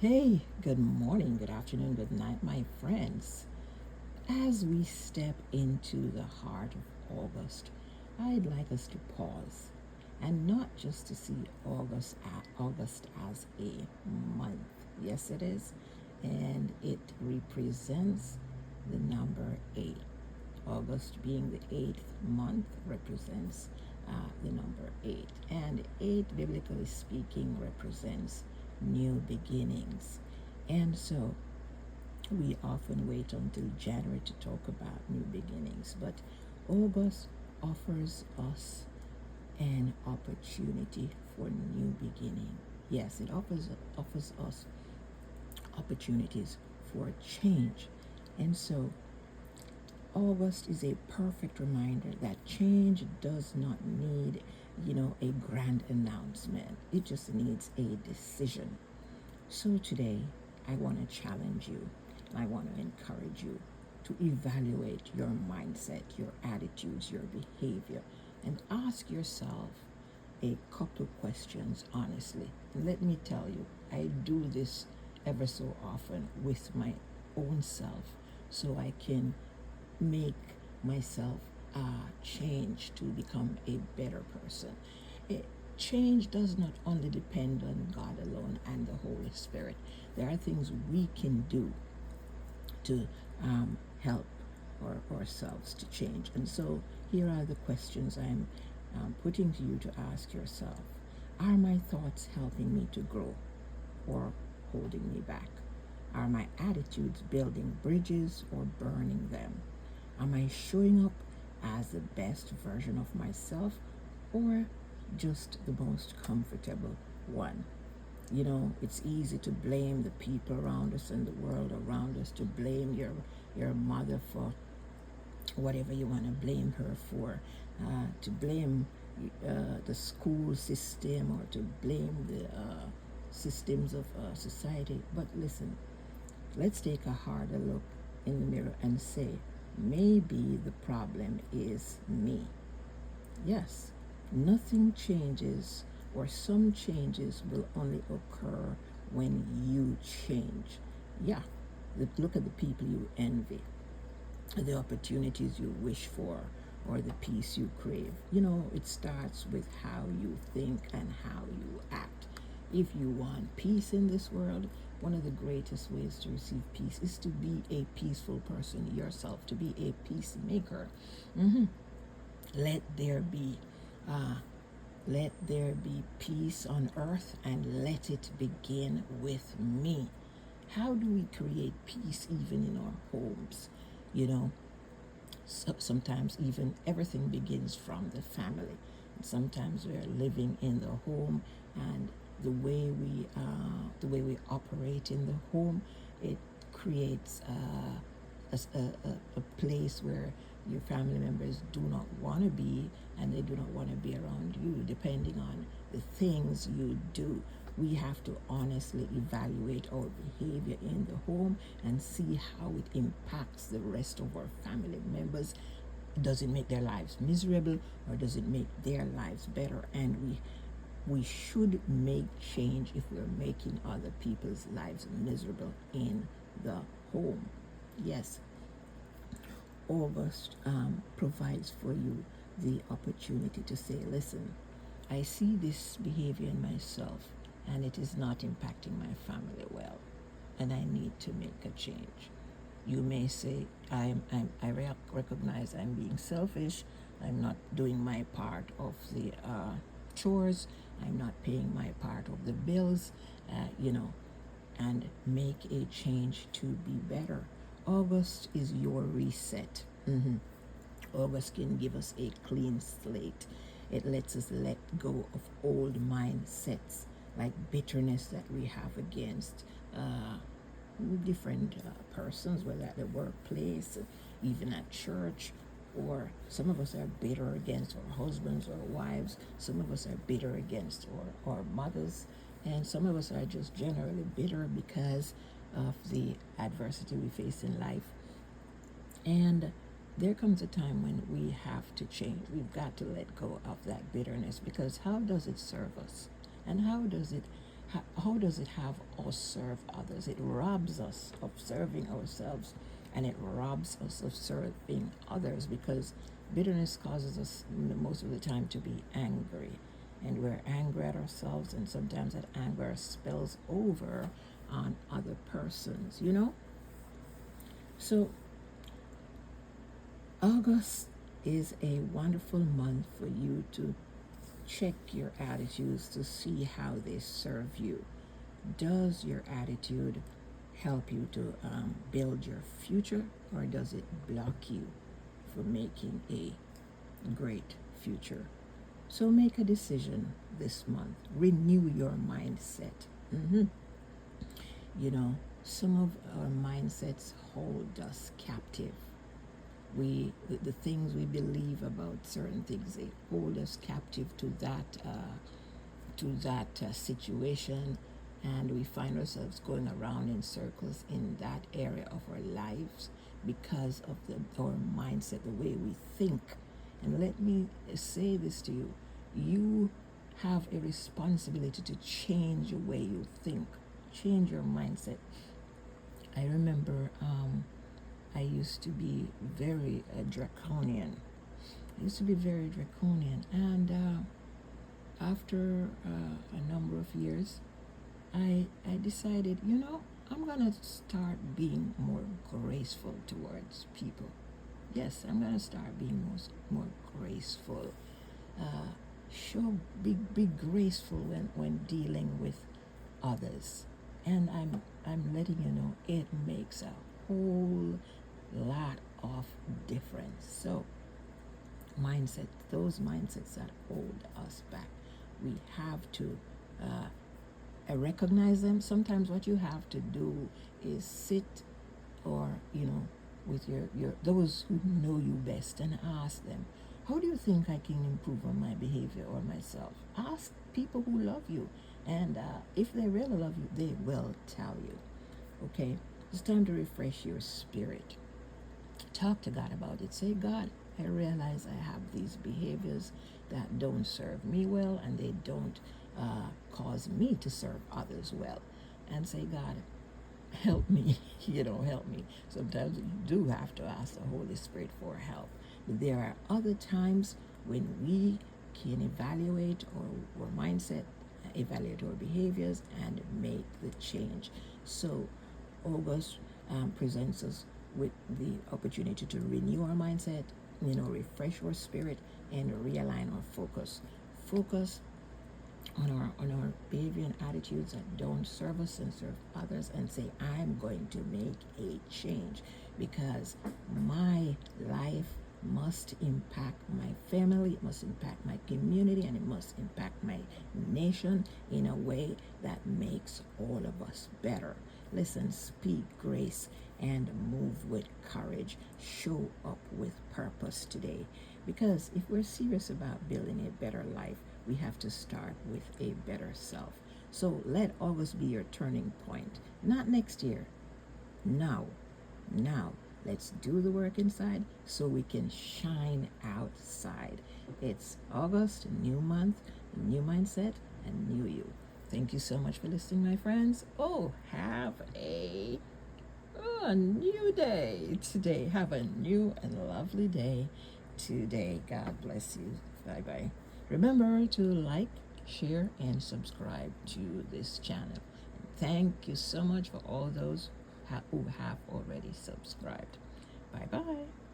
Hey, good morning, good afternoon, good night, my friends. As we step into the heart of August, I'd like us to pause and not just to see August as a month. Yes, it is. And it represents the number 8. August being the 8th month represents the number 8. And 8, biblically speaking, represents new beginnings. And so we often wait until January to talk about new beginnings, but August offers us an opportunity for new beginning. Yes, it offers us opportunities for change. And so August is a perfect reminder that change does not need, a grand announcement. It just needs a decision. So today, I want to challenge you. I want to encourage you to evaluate your mindset, your attitudes, your behavior, and ask yourself a couple questions honestly. And let me tell you, I do this ever so often with my own self so I can make myself change to become a better person. It, change does not only depend on God alone and the Holy Spirit. There are things we can do to help ourselves to change. And so here are the questions I'm putting to you to ask yourself. Are my thoughts helping me to grow or holding me back? Are my attitudes building bridges or burning them? Am I showing up as the best version of myself or just the most comfortable one? It's easy to blame the people around us and the world around us, to blame your mother for whatever you want to blame her for, to blame the school system, or to blame the systems of society. But listen, let's take a harder look in the mirror and say, maybe the problem is me. Yes, nothing changes, or some changes will only occur when you change. Yeah, look at the people you envy, the opportunities you wish for, or the peace you crave. It starts with how you think and how you act. If you want peace in this world, one of the greatest ways to receive peace is to be a peaceful person yourself, to be a peacemaker. Mm-hmm. Let there be uh, let there be peace on earth, and let it begin with me. How do we create peace even in our homes? You know, sometimes even everything begins from the family. And sometimes we're living in the home, and the way we operate in the home, it creates a place where your family members do not want to be, and they do not want to be around you, depending on the things you do. We have to honestly evaluate our behavior in the home and see how it impacts the rest of our family members. Does it make their lives miserable, or does it make their lives better? And we should make change if we're making other people's lives miserable in the home. Yes, August provides for you the opportunity to say, listen, I see this behavior in myself, and it is not impacting my family well, and I need to make a change. You may say, I recognize I'm being selfish, I'm not doing my part of the chores, I'm not paying my part of the bills, and make a change to be better. August is your reset. August can give us a clean slate. It lets us let go of old mindsets, like bitterness that we have against different persons, whether at the workplace, even at church, or some of us are bitter against our husbands or wives. Some of us are bitter against our mothers. And some of us are just generally bitter because of the adversity we face in life. And there comes a time when we have to change. We've got to let go of that bitterness, because how does it serve us? And how does it have us serve others? It robs us of serving ourselves, and it robs us of serving others, because bitterness causes us most of the time to be angry, and we're angry at ourselves, and sometimes that anger spills over on other persons, you know. So August is a wonderful month for you to check your attitudes to see how they serve you. Does your attitude help you to build your future, or does it block you from making a great future? So make a decision this month. Renew your mindset. You know, some of our mindsets hold us captive. The things we believe about certain things, they hold us captive to that situation, and we find ourselves going around in circles in that area of our lives because of our mindset, the way we think. And let me say this to you: you have a responsibility to change the way you think, change your mindset. I remember I used to be very draconian. I used to be very draconian, and after a number of years, I decided, I'm gonna start being more graceful towards people. Yes, I'm gonna start being more graceful. Show be graceful when dealing with others, and I'm letting you know it makes a whole lot of difference. So those mindsets that hold us back, we have to recognize them. Sometimes what you have to do is sit, or with your those who know you best, and ask them, how do you think I can improve on my behavior or myself? Ask people who love you, and if they really love you, they will tell you. Okay, it's time to refresh your spirit. Talk to God about it. Say, God, I realize I have these behaviors that don't serve me well, and they don't cause me to serve others well. And say, God, help me. Help me. Sometimes you do have to ask the Holy Spirit for help. But there are other times when we can evaluate our mindset, evaluate our behaviors, and make the change. So August presents us with the opportunity to renew our mindset, refresh our spirit, and realign our focus. Focus on our behavior and attitudes that don't serve us and serve others, and say, I'm going to make a change, because my life must impact my family, it must impact my community, and it must impact my nation in a way that makes all of us better. Listen, speak grace and move with courage. Show up with purpose today. Because if we're serious about building a better life, we have to start with a better self. So let August be your turning point. Not next year. Now. Now. Let's do the work inside so we can shine outside. It's August, new month, new mindset, and new you. Thank you so much for listening, my friends. Oh, have a new day today. Have a new and lovely day today. God bless you. Bye-bye. Remember to like, share, and subscribe to this channel. Thank you so much for all those who have already subscribed. Bye-bye.